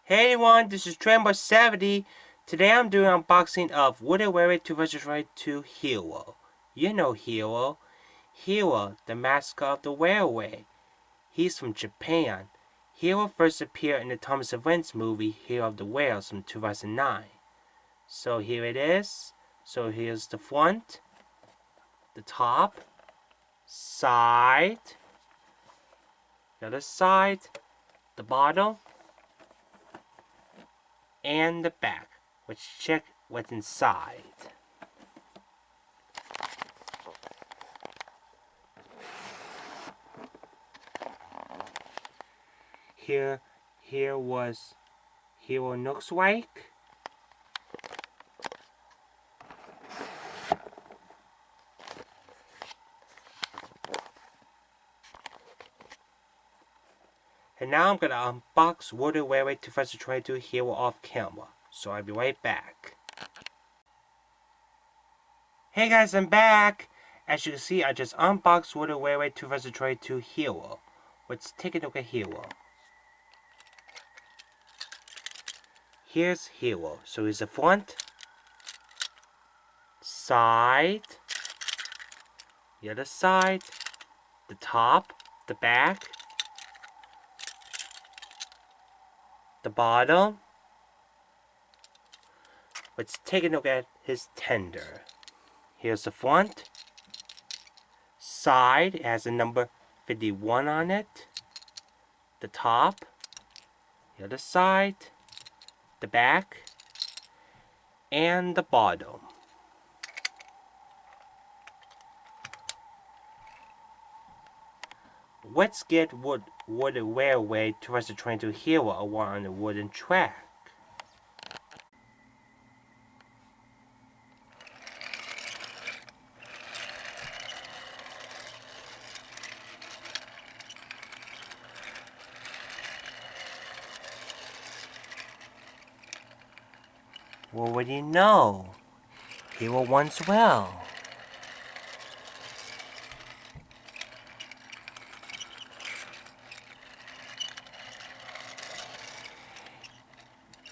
Hey everyone, this is Tremor70. Today I'm doing an unboxing of Woody Weary 2022 Hiro. You know Hiro. Hiro, the mascot of the Railway. He's from Japan. Hiro first appeared in the Thomas Events movie Hero of the Whales from 2009. So here it is. So here's the front, the top, side, the other side, the bottom, and the back. Let's check what's inside. Here was Hiro looks like. And now I'm gonna unbox Woody Weary 2022 Hiro off camera. So I'll be right back. Hey guys, I'm back! As you can see, I just unboxed Woody Weary 2022 Hiro. Let's take a look at Hiro. Here's Hiro. So here's the front, side, the other side, the top, the back, the bottom. Let's take a look at his tender. Here's the front, side, it has the number 51 on it, the top, the other side, the back, and the bottom. Let's get Woody Railway 2022 Hiro award on the wooden track. Well, what do you know? Hiro once well.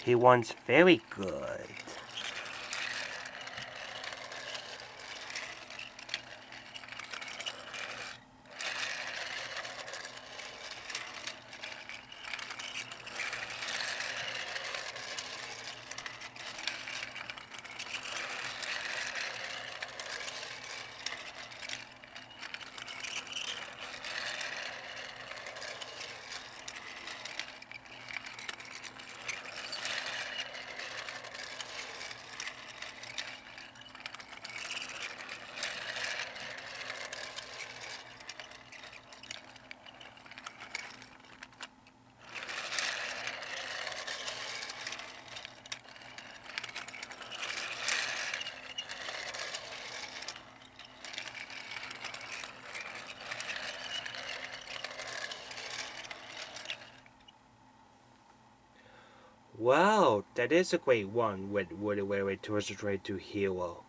He wants very good. Wow, that is a great one with Woody Weary 2022 Hiro.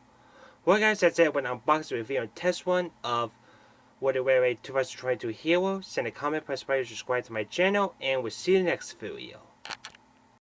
Well guys, that's it with an unboxing review and test one of Woody Weary 2022 Hiro. Send a comment, press like, subscribe to my channel, and we'll see you in the next video.